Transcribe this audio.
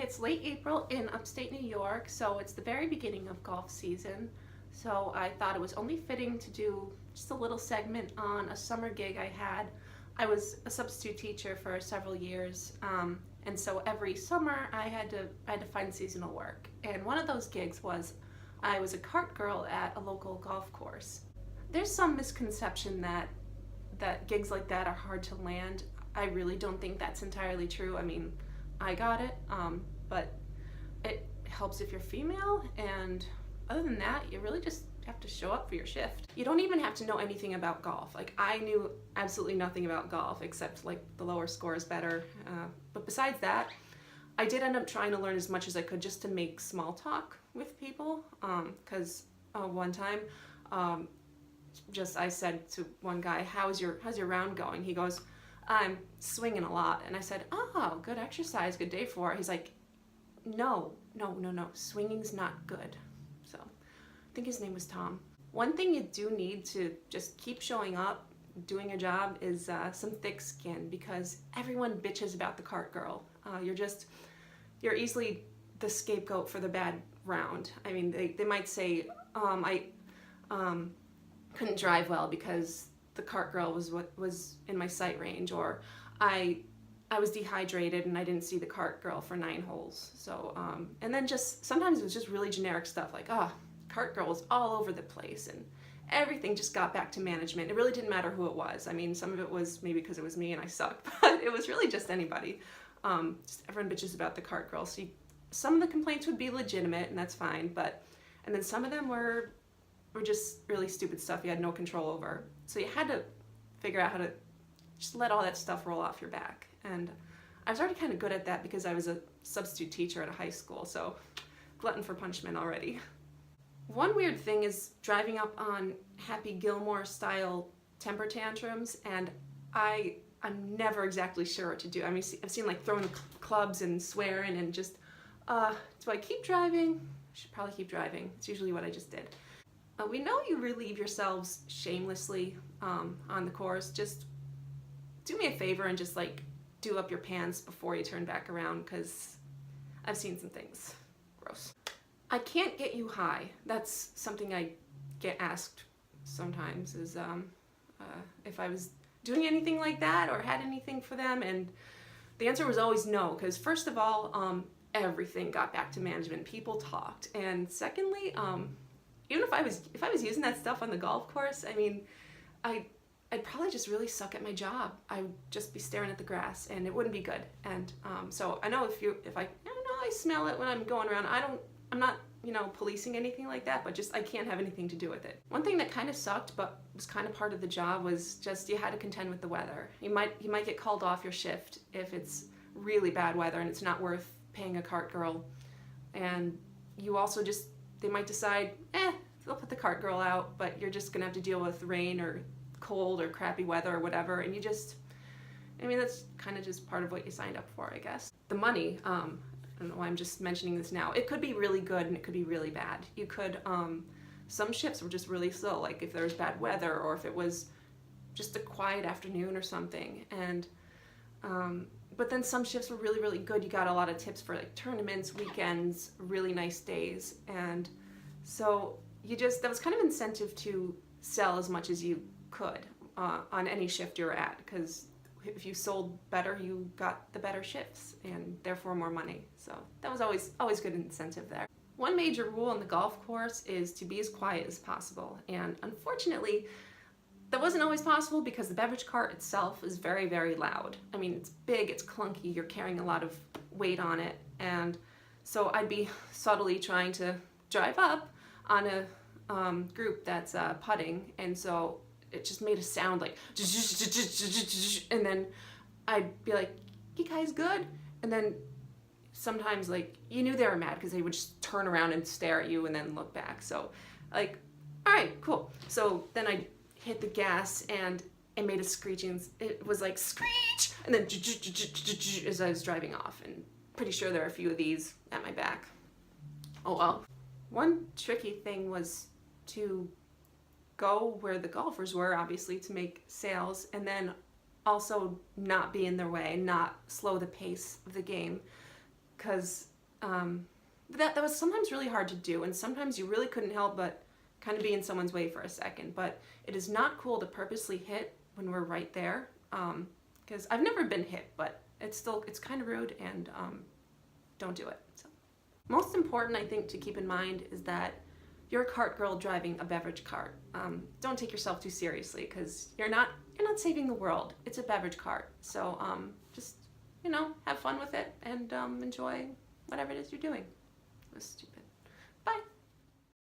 It's late April in upstate New York, so it's the very beginning of golf season. So I thought it was only fitting to do just a little segment on a summer gig I had. I was a substitute teacher for several years, and so every summer I had to find seasonal work. And one of those gigs was I was a cart girl at a local golf course. There's some misconception that gigs like that are hard to land. I really don't think that's entirely true. I mean, I got it, but it helps if you're female, and other than that, you really just have to show up for your shift. You don't even have to know anything about golf. Like, I knew absolutely nothing about golf except like the lower score is better, but besides that, I did end up trying to learn as much as I could just to make small talk with people, because one time I said to one guy, how's your round going? He goes, I'm swinging a lot. And I said, oh, good exercise, good day for it. He's like, no, swinging's not good. So I think his name was Tom. One thing you do need to just keep showing up, doing your job, is some thick skin, because everyone bitches about the cart girl. You're easily the scapegoat for the bad round. I mean, they might say, I couldn't drive well because the cart girl was what was in my sight range, or I was dehydrated and I didn't see the cart girl for 9 holes. So and then just sometimes it was just really generic stuff like, cart girl was all over the place, and everything just got back to management. It really didn't matter who it was. I mean, some of it was maybe because it was me and I sucked, but it was really just anybody. Just everyone bitches about the cart girl. So some of the complaints would be legitimate, and that's fine, and then some of them were just really stupid stuff you had no control over. So you had to figure out how to just let all that stuff roll off your back. And I was already kind of good at that because I was a substitute teacher at a high school, so glutton for punishment already. One weird thing is driving up on Happy Gilmore style temper tantrums, and I'm never exactly sure what to do. I mean, I've seen like throwing clubs and swearing and just, do I keep driving? I should probably keep driving. It's usually what I just did. We know you relieve yourselves shamelessly on the course. Just do me a favor and just like do up your pants before you turn back around, because I've seen some things. Gross. I can't get you high. That's something I get asked sometimes, is if I was doing anything like that or had anything for them, and the answer was always no, because first of all, everything got back to management. People talked, and secondly, even if I was using that stuff on the golf course, I mean, I'd probably just really suck at my job. I would just be staring at the grass, and it wouldn't be good. And so I know I smell it when I'm going around. I'm not policing anything like that, but just I can't have anything to do with it. One thing that kind of sucked, but was kind of part of the job, was just you had to contend with the weather. You might get called off your shift if it's really bad weather and it's not worth paying a cart girl, and you also just, they might decide, they'll put the cart girl out, but you're just gonna have to deal with rain or cold or crappy weather or whatever, and that's kind of just part of what you signed up for, I guess. The money, I don't know why I'm just mentioning this now. It could be really good and it could be really bad. You could, some shifts were just really slow, like if there was bad weather or if it was just a quiet afternoon or something, and but then some shifts were really, really good. You got a lot of tips for like tournaments, weekends, really nice days, and so that was kind of incentive to sell as much as you could on any shift you were at, because if you sold better, you got the better shifts and therefore more money. So that was always good incentive there. One major rule on the golf course is to be as quiet as possible, and unfortunately that wasn't always possible because the beverage cart itself is very, very loud. I mean, it's big, it's clunky, you're carrying a lot of weight on it, and so I'd be subtly trying to drive up on a group that's putting, and so it just made a sound like, and then I'd be like, you guys good? And then sometimes, like, you knew they were mad because they would just turn around and stare at you and then look back. So like, all right, cool. So then I hit the gas and it made a screeching, it was like screech, and then as I was driving off, and pretty sure there are a few of these at my back. Oh well. One tricky thing was to go where the golfers were, obviously, to make sales, and then also not be in their way, not slow the pace of the game. because that was sometimes really hard to do, and sometimes you really couldn't help but kind of be in someone's way for a second. But it is not cool to purposely hit when we're right there, because I've never been hit, but it's kind of rude, and don't do it. So, most important, I think, to keep in mind is that you're a cart girl driving a beverage cart. Don't take yourself too seriously, because you're not saving the world. It's a beverage cart. So just, have fun with it and enjoy whatever it is you're doing. It was stupid. Bye.